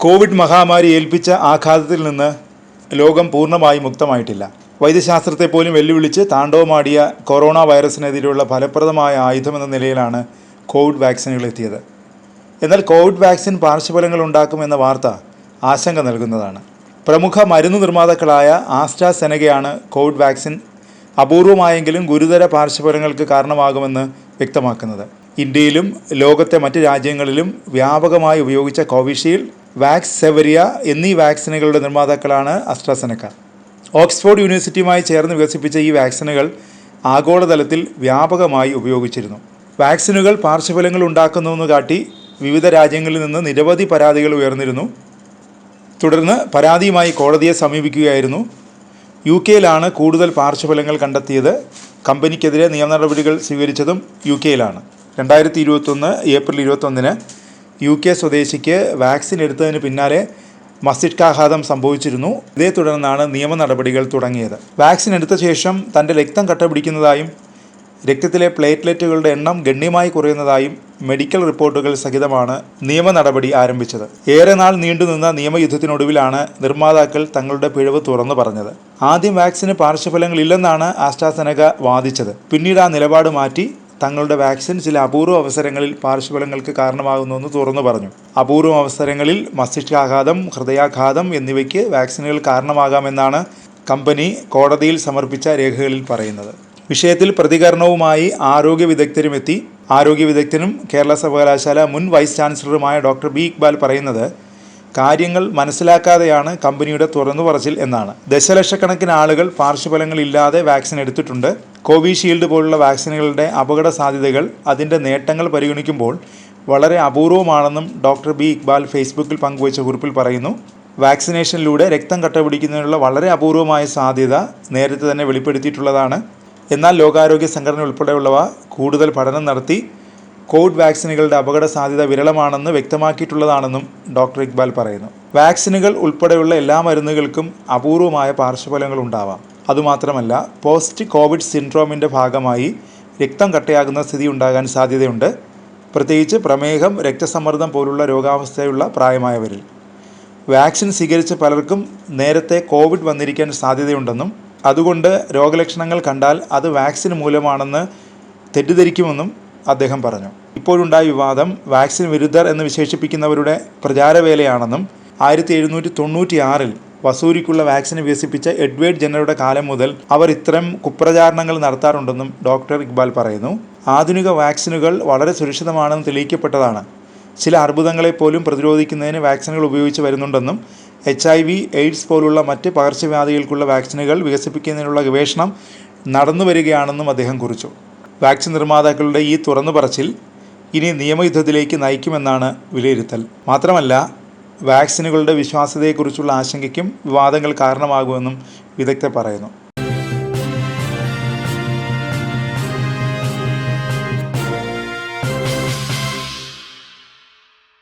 Covid മഹാമാരി ഏൽപ്പിച്ച ആഘാതത്തിൽ നിന്ന് ലോകം പൂർണ്ണമായി മുക്തമായിട്ടില്ല. വൈദ്യശാസ്ത്രത്തെ പോലും വെല്ലുവിളിച്ച് താണ്ഡവമാടിയ കൊറോണ വൈറസിനെതിരെയുള്ള ഫലപ്രദമായ ആയുധമെന്ന നിലയിലാണ് കോവിഡ് വാക്സിനുകൾ എത്തിയത്. എന്നാൽ കോവിഡ് വാക്സിൻ പാർശ്വഫലങ്ങൾ ഉണ്ടാക്കുമെന്ന വാർത്ത ആശങ്ക നൽകുന്നതാണ്. പ്രമുഖ മരുന്ന് നിർമ്മാതാക്കളായ ആസ്ട്രാസെനകയാണ് കോവിഡ് വാക്സിൻ അപൂർവമായെങ്കിലും ഗുരുതര പാർശ്വഫലങ്ങൾക്ക് കാരണമാകുമെന്ന് വ്യക്തമാക്കുന്നത്. ഇന്ത്യയിലും ലോകത്തെ മറ്റ് രാജ്യങ്ങളിലും വ്യാപകമായി ഉപയോഗിച്ച കോവിഷീൽഡ്, വാക്സെവരിയ എന്നീ വാക്സിനുകളുടെ നിർമ്മാതാക്കളാണ് ആസ്ട്രാസെനക. ഓക്സ്ഫോർഡ് യൂണിവേഴ്സിറ്റിയുമായി ചേർന്ന് വികസിപ്പിച്ച ഈ വാക്സിനുകൾ ആഗോളതലത്തിൽ വ്യാപകമായി ഉപയോഗിച്ചിരുന്നു. വാക്സിനുകൾ പാർശ്വഫലങ്ങൾ ഉണ്ടാക്കുന്നുവെന്ന് കാട്ടി വിവിധ രാജ്യങ്ങളിൽ നിന്ന് നിരവധി പരാതികൾ ഉയർന്നിരുന്നു. തുടർന്ന് പരാതിയുമായി കോടതിയെ സമീപിക്കുകയായിരുന്നു. UK-യിലാണ് കൂടുതൽ പാർശ്വഫലങ്ങൾ കണ്ടെത്തിയത്. കമ്പനിക്കെതിരെ നിയമ നടപടികൾ സ്വീകരിച്ചതും UK-യിലാണ്. 2021 ഏപ്രിൽ 21 UK സ്വദേശിക്ക് വാക്സിൻ എടുത്തതിന് പിന്നാലെ മസ്തിഷ്കാഘാതം സംഭവിച്ചിരുന്നു. ഇതേ തുടർന്നാണ് നിയമ നടപടികൾ തുടങ്ങിയത്. വാക്സിൻ എടുത്ത ശേഷം തൻ്റെ രക്തം കട്ടപിടിക്കുന്നതായും രക്തത്തിലെ പ്ലേറ്റ്ലെറ്റുകളുടെ എണ്ണം ഗണ്യമായി കുറയുന്നതായും മെഡിക്കൽ റിപ്പോർട്ടുകൾ സഹിതമാണ് നിയമ നടപടി ആരംഭിച്ചത്. ഏറെ നാൾ നീണ്ടുനിന്ന നിയമയുദ്ധത്തിനൊടുവിലാണ് നിർമ്മാതാക്കൾ തങ്ങളുടെ പിഴവ് തുറന്നു പറഞ്ഞത്. ആദ്യം വാക്സിന് പാർശ്വഫലങ്ങളില്ലെന്നാണ് ആസ്ട്രാസെനക വാദിച്ചത്. പിന്നീട് ആ നിലപാട് മാറ്റി തങ്ങളുടെ വാക്സിൻ ചില അപൂർവ അവസരങ്ങളിൽ പാർശ്വഫലങ്ങൾക്ക് കാരണമാകുന്നുവെന്ന് തുറന്നു പറഞ്ഞു. അപൂർവ അവസരങ്ങളിൽ മസ്തിഷ്കാഘാതം, ഹൃദയാഘാതം എന്നിവയ്ക്ക് വാക്സിനുകൾ കാരണമാകാമെന്നാണ് കമ്പനി കോടതിയിൽ സമർപ്പിച്ച രേഖകളിൽ പറയുന്നത്. വിഷയത്തിൽ പ്രതികരണവുമായി ആരോഗ്യ വിദഗ്ധരുമെത്തി. ആരോഗ്യ വിദഗ്ധനും കേരള സർവകലാശാല മുൻ വൈസ് ചാൻസലറുമായ ഡോക്ടർ ബി ഇക്ബാൽ പറയുന്നത് കാര്യങ്ങൾ മനസ്സിലാക്കാതെയാണ് കമ്പനിയുടെ തുറന്നു പറച്ചിൽ എന്നാണ്. ദശലക്ഷക്കണക്കിന് ആളുകൾ പാർശ്വഫലങ്ങളില്ലാതെ വാക്സിൻ എടുത്തിട്ടുണ്ട്. കോവിഷീൽഡ് പോലുള്ള വാക്സിനുകളുടെ അപകട സാധ്യതകൾ അതിൻ്റെ നേട്ടങ്ങൾ പരിഗണിക്കുമ്പോൾ വളരെ അപൂർവമാണെന്നും ഡോക്ടർ ബി ഇക്ബാൽ ഫേസ്ബുക്കിൽ പങ്കുവച്ച കുറിപ്പിൽ പറയുന്നു. വാക്സിനേഷനിലൂടെ രക്തം കട്ടപിടിക്കുന്നതിനുള്ള വളരെ അപൂർവമായ സാധ്യത നേരത്തെ തന്നെ വെളിപ്പെടുത്തിയിട്ടുള്ളതാണ്. എന്നാൽ ലോകാരോഗ്യ സംഘടന ഉൾപ്പെടെയുള്ളവ കൂടുതൽ പഠനം നടത്തി കോവിഡ് വാക്സിനുകളുടെ അപകട സാധ്യത വിരളമാണെന്ന് വ്യക്തമാക്കിയിട്ടുള്ളതാണെന്നും ഡോക്ടർ ഇക്ബാൽ പറയുന്നു. വാക്സിനുകൾ ഉൾപ്പെടെയുള്ള എല്ലാ മരുന്നുകൾക്കും അപൂർവമായ പാർശ്വഫലങ്ങൾ ഉണ്ടാവാം. അതുമാത്രമല്ല, പോസ്റ്റ് കോവിഡ് സിൻഡ്രോമിൻ്റെ ഭാഗമായി രക്തം കട്ടയാകുന്ന സ്ഥിതി ഉണ്ടാകാൻ സാധ്യതയുണ്ട്. പ്രത്യേകിച്ച് പ്രമേഹം, രക്തസമ്മർദ്ദം പോലുള്ള രോഗാവസ്ഥയുള്ള പ്രായമായവരിൽ. വാക്സിൻ സ്വീകരിച്ച പലർക്കും നേരത്തെ കോവിഡ് വന്നിരിക്കാൻ സാധ്യതയുണ്ടെന്നും അതുകൊണ്ട് രോഗലക്ഷണങ്ങൾ കണ്ടാൽ അത് വാക്സിൻ മൂലമാണെന്ന് തെറ്റിദ്ധരിക്കുമെന്നും അദ്ദേഹം പറഞ്ഞു. ഇപ്പോഴുണ്ടായ വിവാദം വാക്സിൻ വിരുദ്ധർ എന്ന് വിശേഷിപ്പിക്കുന്നവരുടെ പ്രചാരവേലയാണെന്നും 1796 വസൂരിക്കുള്ള വാക്സിൻ വികസിപ്പിച്ച എഡ്വേർഡ് ജെന്നറുടെ കാലം മുതൽ അവർ ഇത്തരം കുപ്രചാരണങ്ങൾ നടത്താറുണ്ടെന്നും ഡോക്ടർ ഇക്ബാൽ പറയുന്നു. ആധുനിക വാക്സിനുകൾ വളരെ സുരക്ഷിതമാണെന്ന് തെളിയിക്കപ്പെട്ടതാണ്. ചില അർബുദങ്ങളെപ്പോലും പ്രതിരോധിക്കുന്നതിന് വാക്സിനുകൾ ഉപയോഗിച്ച് വരുന്നുണ്ടെന്നും HIV, AIDS പോലുള്ള മറ്റ് പകർച്ചവ്യാധികൾക്കുള്ള വാക്സിനുകൾ വികസിപ്പിക്കുന്നതിനുള്ള ഗവേഷണം നടന്നു വരികയാണെന്നും അദ്ദേഹം കുറിച്ചു. വാക്സിൻ നിർമ്മാതാക്കളുടെ ഈ തുറന്നു പറച്ചിൽ ഇനി നിയമയുദ്ധത്തിലേക്ക് നയിക്കുമെന്നാണ് വിലയിരുത്തൽ. മാത്രമല്ല, വാക്സിനുകളുടെ വിശ്വാസ്യതയെക്കുറിച്ചുള്ള ആശങ്കയ്ക്കും വിവാദങ്ങൾ കാരണമാകുമെന്നും വിദഗ്ധർ പറയുന്നു.